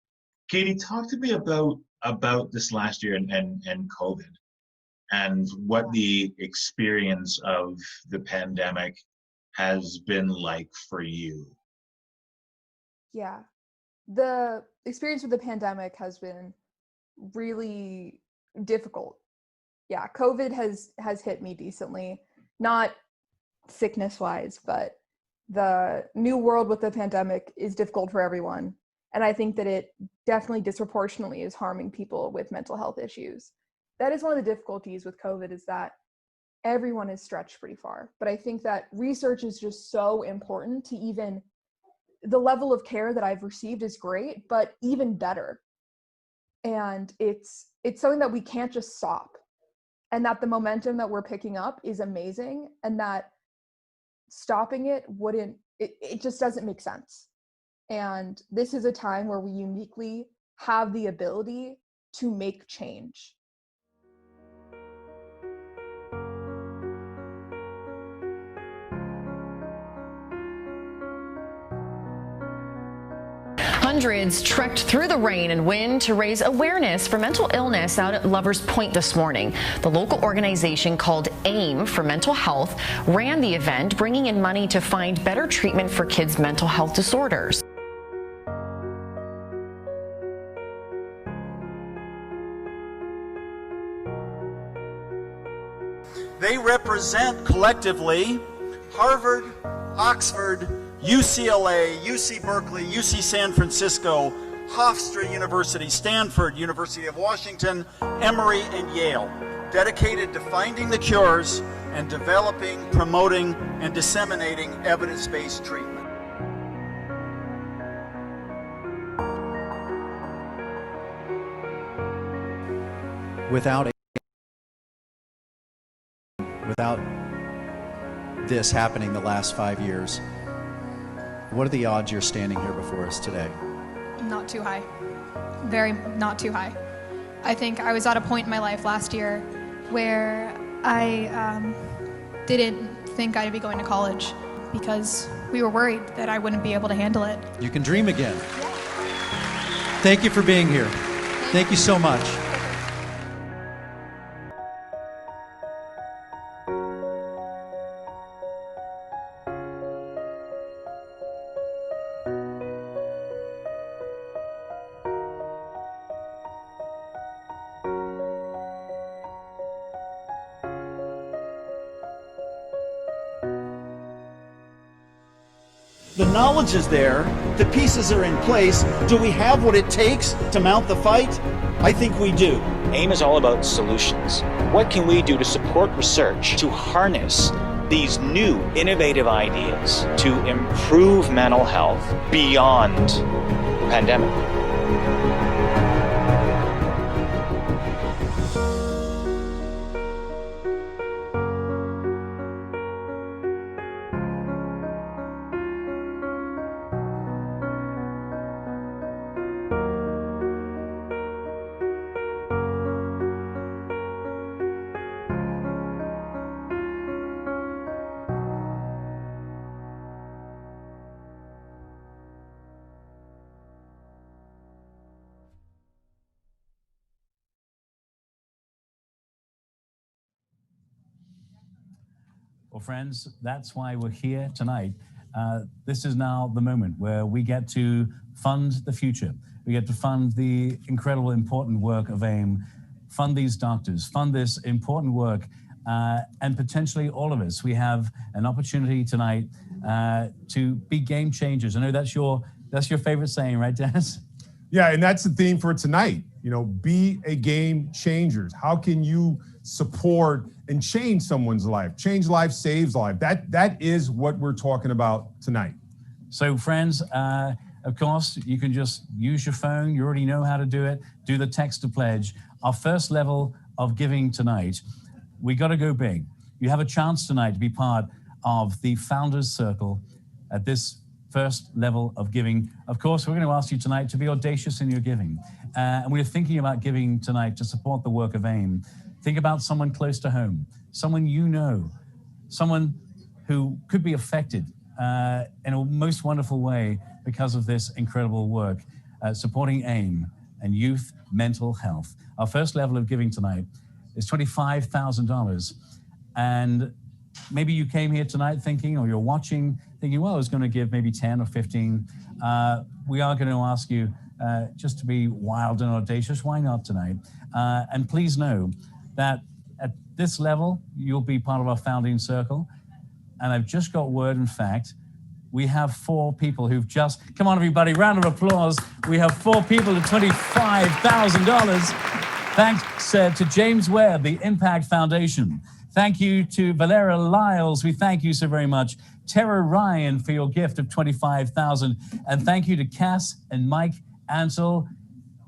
Katie, talk to me about this last year and COVID, and what the experience of the pandemic has been like for you. Yeah, the experience with the pandemic has been really difficult. Yeah, COVID has hit me decently, not sickness wise, but the new world with the pandemic is difficult for everyone. And I think that it definitely disproportionately is harming people with mental health issues. That is one of the difficulties with COVID, is that everyone is stretched pretty far. But I think that research is just so important to even, the level of care that I've received is great, but even better. And it's something that we can't just stop. And that the momentum that we're picking up is amazing, and that stopping it wouldn't, it just doesn't make sense. And this is a time where we uniquely have the ability to make change. Hundreds trekked through the rain and wind to raise awareness for mental illness out at Lovers Point this morning. The local organization called AIM for Mental Health ran the event, bringing in money to find better treatment for kids' mental health disorders. They represent collectively Harvard, Oxford, UCLA, UC Berkeley, UC San Francisco, Hofstra University, Stanford, University of Washington, Emory, and Yale, dedicated to finding the cures and developing, promoting, and disseminating evidence-based treatment. Without this happening the last 5 years, what are the odds you're standing here before us today? Not too high. Very not too high. I think I was at a point in my life last year where I didn't think I'd be going to college because we were worried that I wouldn't be able to handle it. You can dream again. Thank you for being here. Thank you so much. The knowledge is there, the pieces are in place. Do we have what it takes to mount the fight? I think we do. AIM is all about solutions. What can we do to support research to harness these new innovative ideas to improve mental health beyond the pandemic? Well, friends, that's why we're here tonight. This is now the moment where we get to fund the future. We get to fund the incredible, important work of AIM, fund these doctors, fund this important work, and potentially all of us. We have an opportunity tonight to be game changers. I know that's your favorite saying, right, Dennis? Yeah, and that's the theme for tonight. You know, be a game changer. How can you support and change someone's life? Change life, saves life. That is what we're talking about tonight. So friends, of course, you can just use your phone. You already know how to do it. Do the text to pledge. Our first level of giving tonight, we got to go big. you have a chance tonight to be part of the Founders Circle at this first level of giving. Of course, we're going to ask you tonight to be audacious in your giving. And we're thinking about giving tonight to support the work of AIM. Think about someone close to home, someone you know, someone who could be affected in a most wonderful way because of this incredible work, supporting AIM and youth mental health. Our first level of giving tonight is $25,000. And maybe you came here tonight thinking, or you're watching, thinking, well, I was going to give maybe 10 or 15. We are going to ask you just to be wild and audacious. Why not tonight? And please know that at this level, you'll be part of our founding circle. And I've just got word, in fact, we have 4 people who've just, come on everybody, round of applause. We have 4 people at $25,000. Thanks to James Webb, the Impact Foundation. Thank you to Valera Lyles. We thank you so very much. Tara Ryan for your gift of $25,000. And thank you to Cass and Mike Ansel.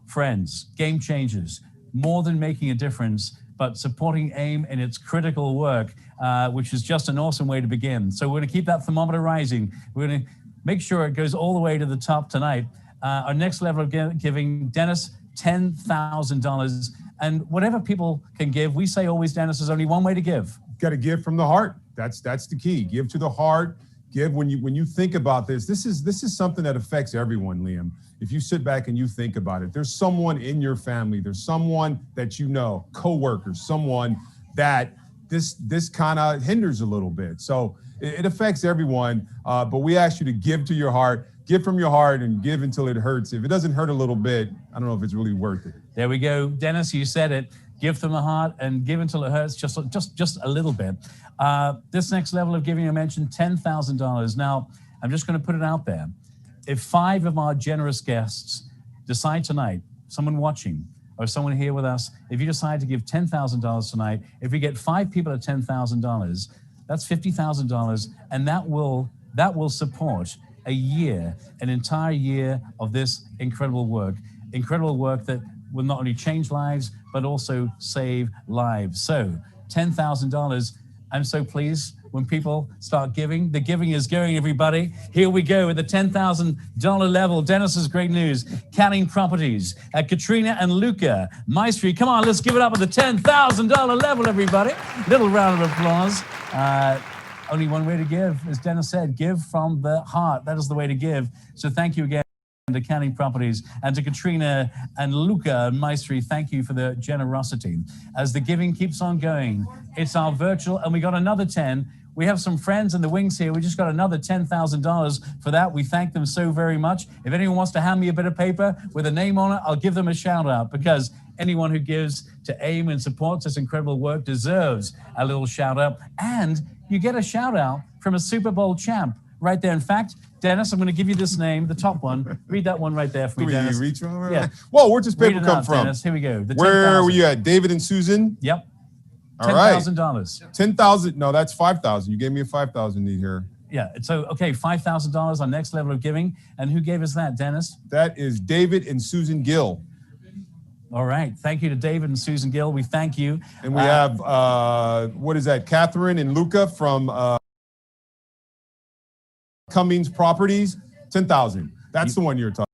Friends, game changers, more than making a difference, but supporting AIM in its critical work, which is just an awesome way to begin. So we're going to keep that thermometer rising. We're going to make sure it goes all the way to the top tonight. Our next level of giving, Dennis, $10,000. And whatever people can give, we say always, Dennis, there's only one way to give. Got to give from the heart. That's the key. Give to the heart. Give when you think about this. This is something that affects everyone, Liam. If you sit back and you think about it, there's someone in your family, there's someone that you know, coworkers, someone that this kind of hinders a little bit. So it affects everyone. But we ask you to give to your heart. Give from your heart and give until it hurts. If it doesn't hurt a little bit, I don't know if it's really worth it. There we go. Dennis, you said it. Give from the heart and give until it hurts just a little bit. This next level of giving, I mentioned $10,000. Now, I'm just going to put it out there. If 5 of our generous guests decide tonight, someone watching or someone here with us, if you decide to give $10,000 tonight, if we get 5 people at $10,000, that's $50,000, and that will support a year, an entire year of this incredible work that will not only change lives, but also save lives. So $10,000. I'm so pleased when people start giving. The giving is going, everybody. Here we go at the $10,000 level. Dennis's great news. Canning Properties. Katrina and Luca. Maestri, come on, let's give it up at the $10,000 level, everybody. Little round of applause. Only one way to give, as Dennis said, give from the heart. That is the way to give. So thank you again to Canning Properties and to Katrina and Luca and Maestri. Thank you for the generosity. As the giving keeps on going, it's our virtual, and we got another 10. We have some friends in the wings here. We just got another $10,000 for that. We thank them so very much. If anyone wants to hand me a bit of paper with a name on it, I'll give them a shout out, because anyone who gives to AIM and supports this incredible work deserves a little shout out. And you get a shout out from a Super Bowl champ right there. In fact, Dennis, I'm going to give you this name, the top one. Read that one right there for me, Dennis. Reach over? Yeah. Whoa, where'd this paper come from? Dennis. Here we go. Where were you at? David and Susan? Yep. All right. $10,000. 10,000. No, that's 5,000. You gave me a 5,000 need here. Yeah. So, okay, $5,000 on next level of giving. And who gave us that, Dennis? That is David and Susan Gill. All right. Thank you to David and Susan Gill. We thank you. And we have, what is that? Catherine and Luca from Cummings Properties. 10,000. That's the one you're talking.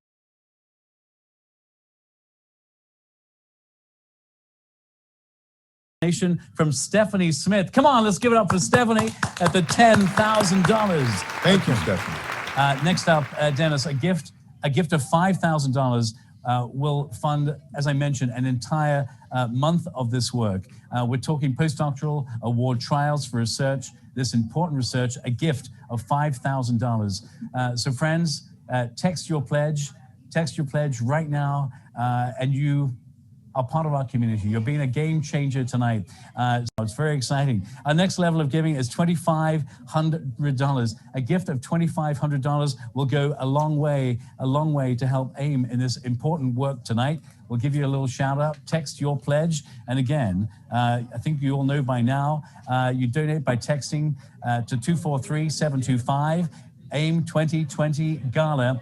From Stephanie Smith. Come on, let's give it up for Stephanie at the $10,000. Thank you, Stephanie. Next up, Dennis, a gift of $5,000 will fund, as I mentioned, an entire month of this work. We're talking postdoctoral award trials for research, this important research, a gift of $5,000. So friends, text your pledge right now, and you are part of our community. You're being a game changer tonight. So it's very exciting. Our next level of giving is $2,500. A gift of $2,500 will go a long way to help AIM in this important work tonight. We'll give you a little shout out. Text your pledge. And again, I think you all know by now, you donate by texting to 243-725, AIM 2020 Gala.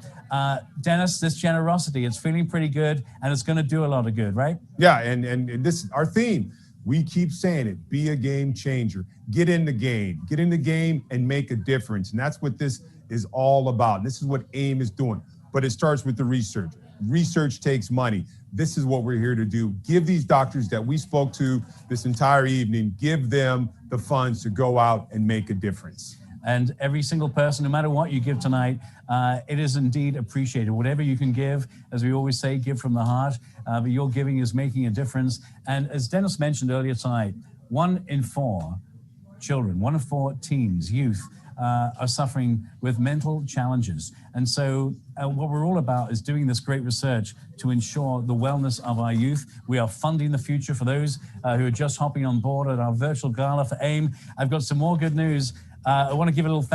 Dennis, this generosity, it's feeling pretty good, and it's going to do a lot of good, right? Yeah, and this our theme. We keep saying it, be a game changer. Get in the game and make a difference. And that's what this is all about. This is what AIM is doing. But it starts with the research. Research takes money. This is what we're here to do. Give these doctors that we spoke to this entire evening, give them the funds to go out and make a difference. And every single person, no matter what you give tonight, it is indeed appreciated. Whatever you can give, as we always say, give from the heart. But your giving is making a difference. And as Dennis mentioned earlier tonight, 1 in 4 children, 1 in 4 teens, youth, are suffering with mental challenges. And so what we're all about is doing this great research to ensure the wellness of our youth. We are funding the future for those who are just hopping on board at our virtual gala for AIM. I've got some more good news. I want to give a little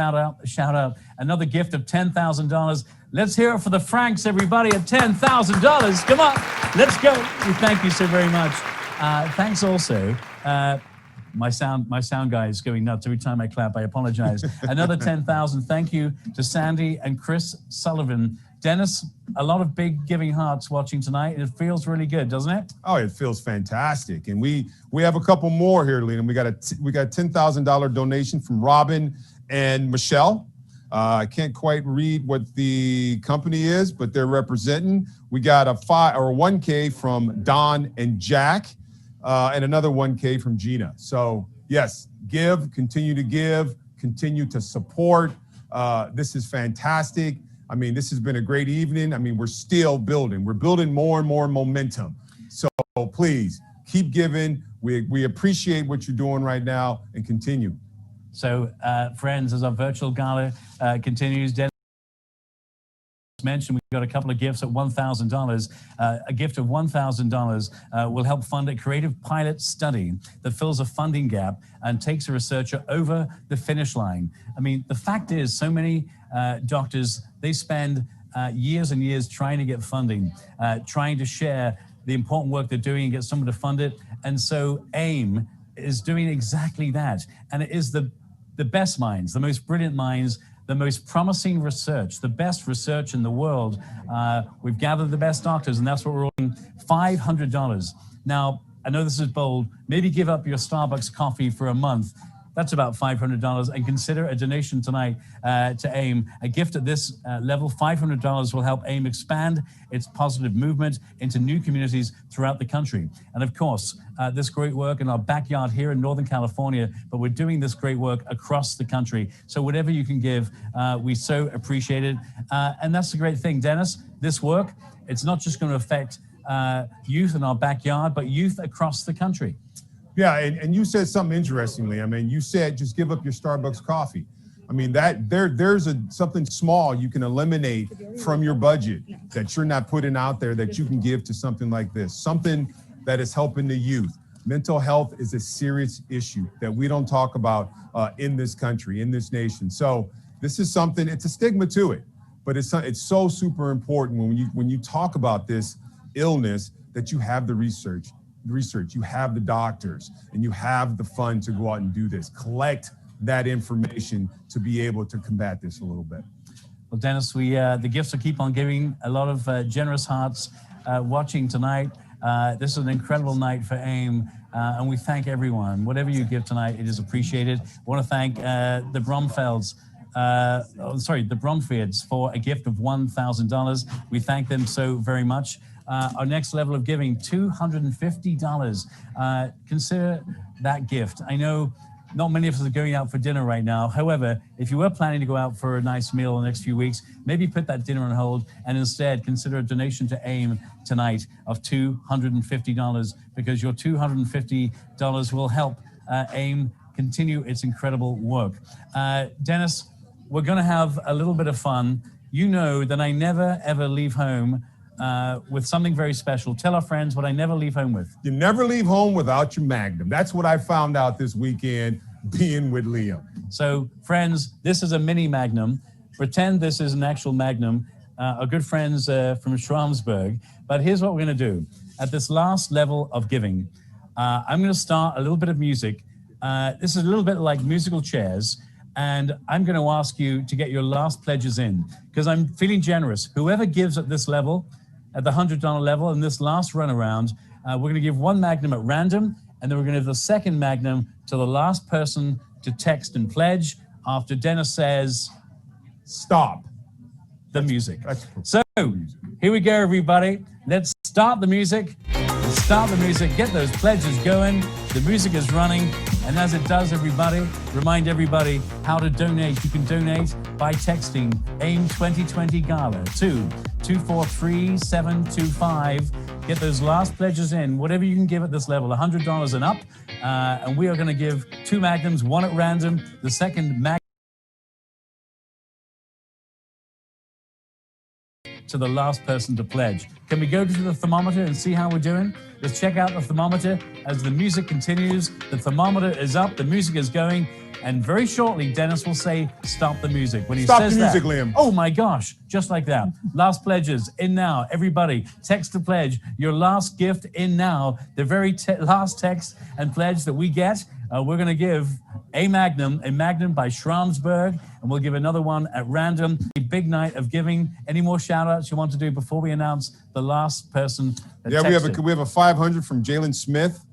shout out. Another gift of $10,000. Let's hear it for the Franks, everybody, at $10,000. Come on, let's go. We thank you so very much. Thanks also. My sound guy is going nuts every time I clap. I apologize. Another 10,000. Thank you to Sandy and Chris Sullivan. Dennis, a lot of big giving hearts watching tonight. It feels really good, doesn't it? Oh, it feels fantastic. And we have a couple more here, Leland. We got a $10,000 donation from Robin and Michelle. I can't quite read what the company is, but they're representing. We got a 1K from Don and Jack, and another 1K from Gina. So yes, continue to give, continue to support. This is fantastic. I mean, this has been a great evening. I mean, we're still building. We're building more and more momentum. So please keep giving. We appreciate what you're doing right now, and continue. So friends, as our virtual gala continues, Dennis mentioned we've got a couple of gifts at $1,000. A gift of $1,000 will help fund a creative pilot study that fills a funding gap and takes a researcher over the finish line. I mean, the fact is, so many doctors, they spend years and years trying to get funding, trying to share the important work they're doing and get someone to fund it. And so AIM is doing exactly that. And it is the best minds, the most brilliant minds, the most promising research, the best research in the world. We've gathered the best doctors, and that's what we're offering, $500. Now, I know this is bold. Maybe give up your Starbucks coffee for a month. That's about $500, and consider a donation tonight to AIM. A gift at this level, $500, will help AIM expand its positive movement into new communities throughout the country. And of course, this great work in our backyard here in Northern California, but we're doing this great work across the country. So whatever you can give, we so appreciate it. And that's the great thing, Dennis. This work, it's not just going to affect youth in our backyard, but youth across the country. Yeah, and you said something interestingly. I mean, you said just give up your Starbucks coffee. I mean, there's something small you can eliminate from your budget that you're not putting out there that you can give to something like this, something that is helping the youth. Mental health is a serious issue that we don't talk about in this country, in this nation. So this is something, it's a stigma to it, but it's so super important when you talk about this illness that you have the research, you have the doctors, and you have the fund to go out and do this. Collect that information to be able to combat this a little bit. Well, Dennis, the gifts will keep on giving. A lot of generous hearts watching tonight. This is an incredible night for AIM, and we thank everyone. Whatever you give tonight, it is appreciated. I want to thank the Bromfields for a gift of $1,000. We thank them so very much. Our next level of giving, $250. Consider that gift. I know not many of us are going out for dinner right now. However, if you were planning to go out for a nice meal in the next few weeks, maybe put that dinner on hold and instead consider a donation to AIM tonight of $250, because your $250 will help AIM continue its incredible work. Dennis, we're going to have a little bit of fun. You know that I never, ever leave home with something very special. Tell our friends what I never leave home with. You never leave home without your Magnum. That's what I found out this weekend being with Liam. So friends, this is a mini Magnum. Pretend this is an actual Magnum. Our good friends from Schramsberg. But here's what we're going to do. At this last level of giving, I'm going to start a little bit of music. This is a little bit like musical chairs. And I'm going to ask you to get your last pledges in, because I'm feeling generous. Whoever gives at this level, at the $100 level, in this last run around, we're going to give one Magnum at random, and then we're going to give the second magnum to the last person to text and pledge after Dennis says, stop the music. So here we go, everybody. Let's start the music. Let's start the music. Get those pledges going. The music is running. And as it does, everybody, remind everybody how to donate. You can donate by texting AIM 2020 Gala to 243725. Get those last pledges in, whatever you can give at this level, $100 and up. And we are going to give 2 magnums, one at random. The second magnum to the last person to pledge. Can we go to the thermometer and see how we're doing? Let's check out the thermometer as the music continues. The thermometer is up, the music is going, and very shortly, Dennis will say, stop the music. When he Stop says the music, that, Liam. oh my gosh, just like that. Last pledges in now. Everybody, text to pledge. Your last gift in now. The very last text and pledge that we get, we're going to give a magnum by Schramsberg, and we'll give another one at random. A big night of giving. Any more shout outs you want to do before we announce the last person that texted? we have a 500 from Jalen Smith.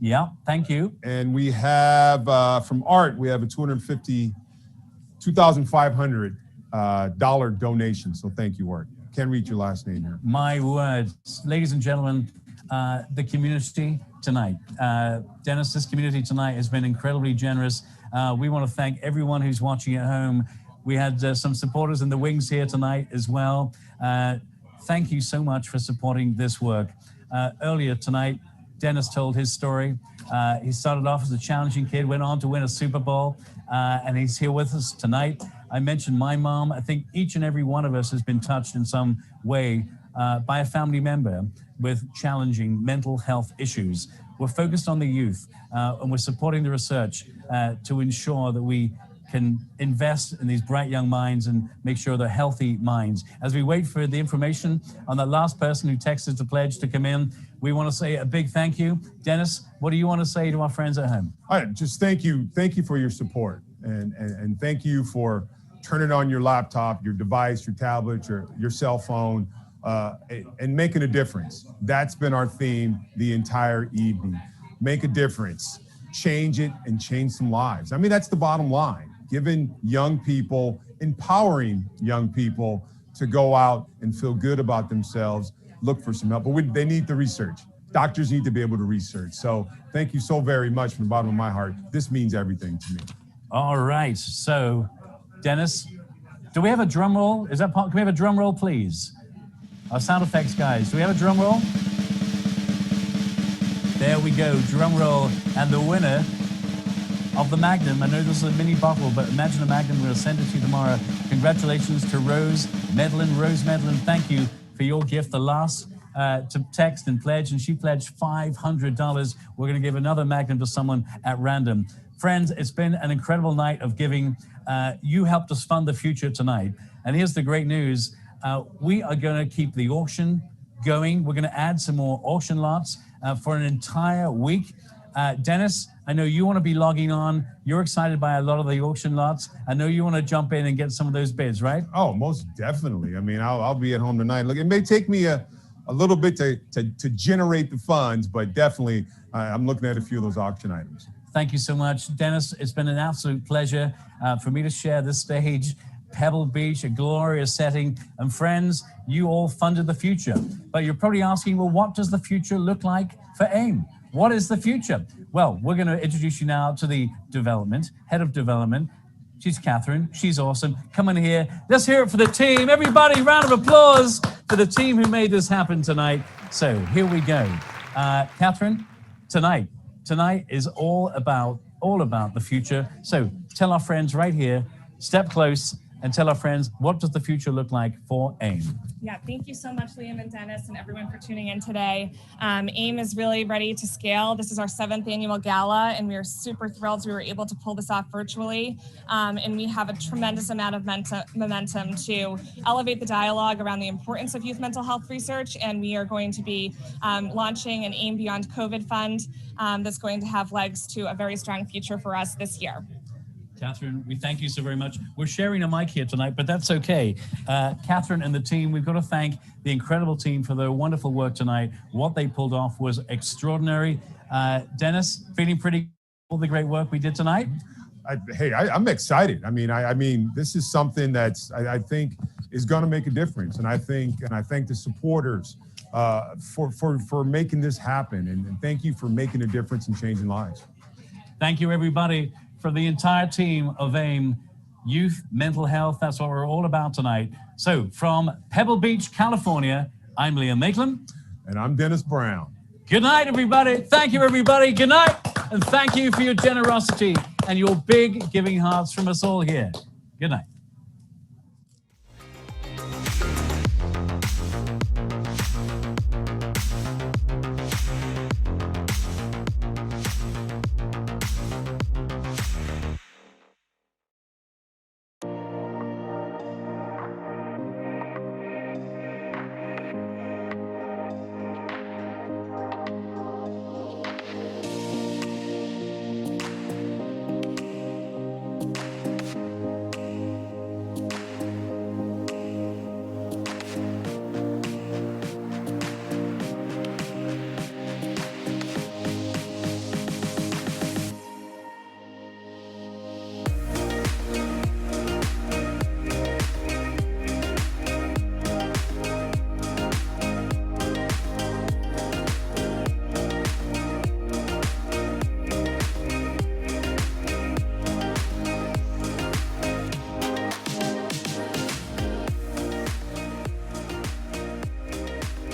Yeah, thank you. And we have from Art, we have a $2,500 donation. So thank you, Art. Can't read your last name here. My word. Ladies and gentlemen, the community tonight. Dennis, this community tonight has been incredibly generous. We want to thank everyone who's watching at home. We had some supporters in the wings here tonight as well. Thank you so much for supporting this work. Earlier tonight, Dennis told his story. He started off as a challenging kid, went on to win a Super Bowl, and he's here with us tonight. I mentioned my mom. I think each and every one of us has been touched in some way by a family member with challenging mental health issues. We're focused on the youth, and we're supporting the research to ensure that we can invest in these bright young minds and make sure they're healthy minds. As we wait for the information on the last person who texted to pledge to come in, we want to say a big thank you. Dennis, what do you want to say to our friends at home? All right, just thank you for your support, and thank you for turning on your laptop, your device, your tablet, your cell phone, and making a difference. That's been our theme the entire evening. Make a difference, change it, and change some lives. I mean, that's the bottom line. Giving young people, empowering young people to go out and feel good about themselves, look for some help. But they need the research. Doctors need to be able to research. So thank you so very much from the bottom of my heart. This means everything to me. All right. So, Dennis, do we have a drum roll? Is that can we have a drum roll, please? Our sound effects guys, do we have a drum roll? There we go, drum roll. And the winner of the Magnum, I know this is a mini bottle, but imagine a Magnum, we're going to send it to you tomorrow. Congratulations to Rose Medlin. Thank you for your gift. The last to text and pledge, and she pledged $500. We're going to give another Magnum to someone at random. Friends, it's been an incredible night of giving. You helped us fund the future tonight. And here's the great news. We are going to keep the auction going. We're going to add some more auction lots for an entire week. Dennis, I know you want to be logging on. You're excited by a lot of the auction lots. I know you want to jump in and get some of those bids, right? Oh, most definitely. I mean, I'll be at home tonight. Look, it may take me a little bit to generate the funds, but definitely I'm looking at a few of those auction items. Thank you so much, Dennis. It's been an absolute pleasure for me to share this stage. Pebble Beach, a glorious setting. And friends, you all funded the future. But you're probably asking, well, what does the future look like for AIM? What is the future? Well, we're going to introduce you now to the head of development. She's Catherine. She's awesome. Come in here. Let's hear it for the team. Everybody, round of applause for the team who made this happen tonight. So here we go. Catherine, tonight is all about the future. So tell our friends right here, step close, and tell our friends, what does the future look like for AIM? Yeah, thank you so much, Liam and Dennis, and everyone for tuning in today. AIM is really ready to scale. This is our 7th annual gala, and we are super thrilled we were able to pull this off virtually. And we have a tremendous amount of momentum to elevate the dialogue around the importance of youth mental health research. And we are going to be launching an AIM Beyond COVID Fund that's going to have legs to a very strong future for us this year. Catherine, we thank you so very much. We're sharing a mic here tonight, but that's okay. Catherine and the team, we've got to thank the incredible team for their wonderful work tonight. What they pulled off was extraordinary. Dennis, feeling pretty all the great work we did tonight? I'm excited. I mean, this is something that's I think is going to make a difference, and I thank the supporters for making this happen, and thank you for making a difference and changing lives. Thank you, everybody, for the entire team of AIM Youth Mental Health. That's what we're all about tonight. So, from Pebble Beach, California, I'm Liam Maitland. And I'm Dennis Brown. Good night, everybody. Thank you, everybody. Good night. And thank you for your generosity and your big giving hearts from us all here. Good night.